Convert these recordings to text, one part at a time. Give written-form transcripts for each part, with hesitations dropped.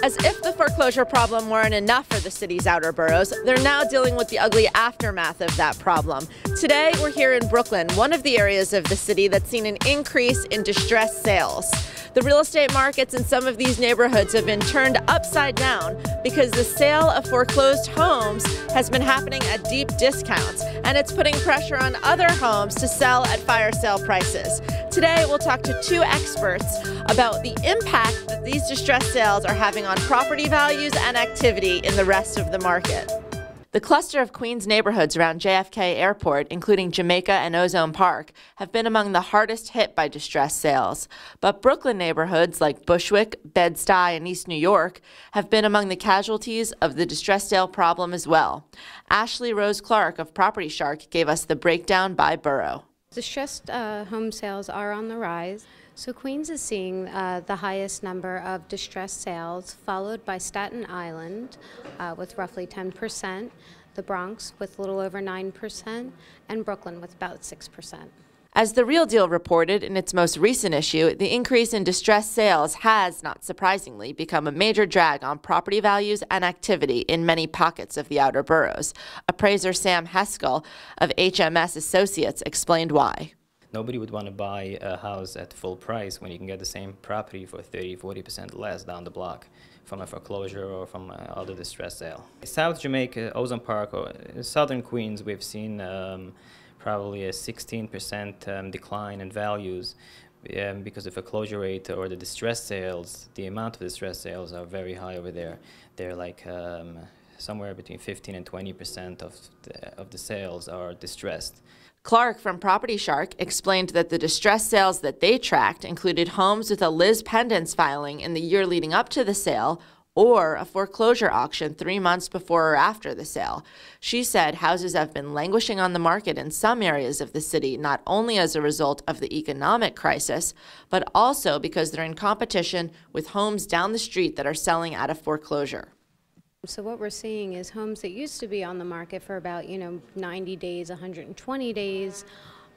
As if the foreclosure problem weren't enough for the city's outer boroughs, they're now dealing with the ugly aftermath of that problem. Today, we're here in Brooklyn, one of the areas of the city that's seen an increase in distressed sales. The real estate markets in some of these neighborhoods have been turned upside down because the sale of foreclosed homes has been happening at deep discounts, and it's putting pressure on other homes to sell at fire sale prices. Today, we'll talk to two experts about the impact that these distressed sales are having on property values and activity in the rest of the market. The cluster of Queens neighborhoods around JFK Airport, including Jamaica and Ozone Park, have been among the hardest hit by distressed sales. But Brooklyn neighborhoods like Bushwick, Bed-Stuy, and East New York have been among the casualties of the distressed sale problem as well. Ashley Rose Clark of Property Shark gave us the breakdown by borough. Distressed home sales are on the rise. So Queens is seeing the highest number of distressed sales, followed by Staten Island with roughly 10%, the Bronx with a little over 9%, and Brooklyn with about 6%. As TheRealDeal reported in its most recent issue, the increase in distressed sales has, not surprisingly, become a major drag on property values and activity in many pockets of the outer boroughs. Appraiser Sam Heskell of HMS Associates explained why. Nobody would want to buy a house at full price when you can get the same property for 30–40% less down the block from a foreclosure or from other distress sale. South Jamaica, Ozone Park, or southern Queens, we've seen probably a 16% decline in values because the foreclosure rate or the distress sales, the amount of distress sales are very high over there. They're like somewhere between 15 and 20% of the sales are distressed. Clark from Property Shark explained that the distress sales that they tracked included homes with a Liz pendants filing in the year leading up to the sale or a foreclosure auction 3 months before or after the sale. She said houses have been languishing on the market in some areas of the city, not only as a result of the economic crisis, but also because they're in competition with homes down the street that are selling out of foreclosure. So what we're seeing is homes that used to be on the market for about 90 days, 120 days,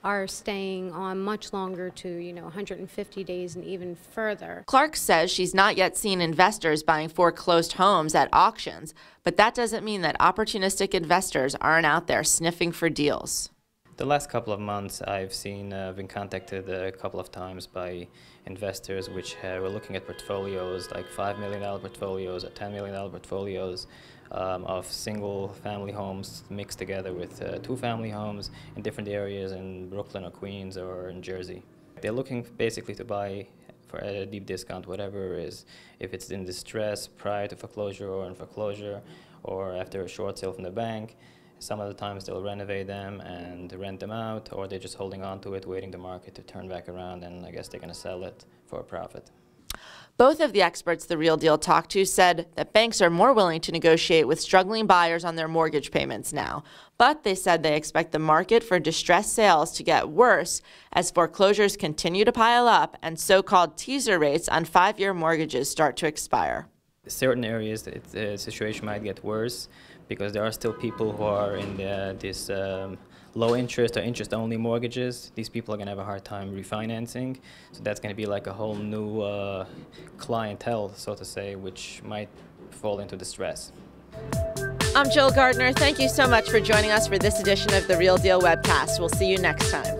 are staying on much longer to 150 days and even further. Clark says she's not yet seen investors buying foreclosed homes at auctions, but that doesn't mean that opportunistic investors aren't out there sniffing for deals. The last couple of months I've been contacted a couple of times by investors which were looking at portfolios like $5 million portfolios or $10 million portfolios of single family homes mixed together with 2-family homes in different areas in Brooklyn or Queens or in Jersey. They're looking basically to buy for a deep discount, whatever it is, if it's in distress prior to foreclosure or in foreclosure or after a short sale from the bank. Some of the times they'll renovate them and rent them out, or they're just holding on to it, waiting the market to turn back around, and I guess they're going to sell it for a profit. Both of the experts TheRealDeal talked to said that banks are more willing to negotiate with struggling buyers on their mortgage payments now. But they said they expect the market for distressed sales to get worse as foreclosures continue to pile up and so-called teaser rates on 5-year mortgages start to expire. Certain areas the situation might get worse because there are still people who are in this low interest or interest only mortgages. These people are going to have a hard time refinancing, so that's going to be like a whole new clientele, so to say, which might fall into distress. I'm Gardiner. Thank you so much for joining us for this edition of The Real Deal Webcast. We'll see you next time.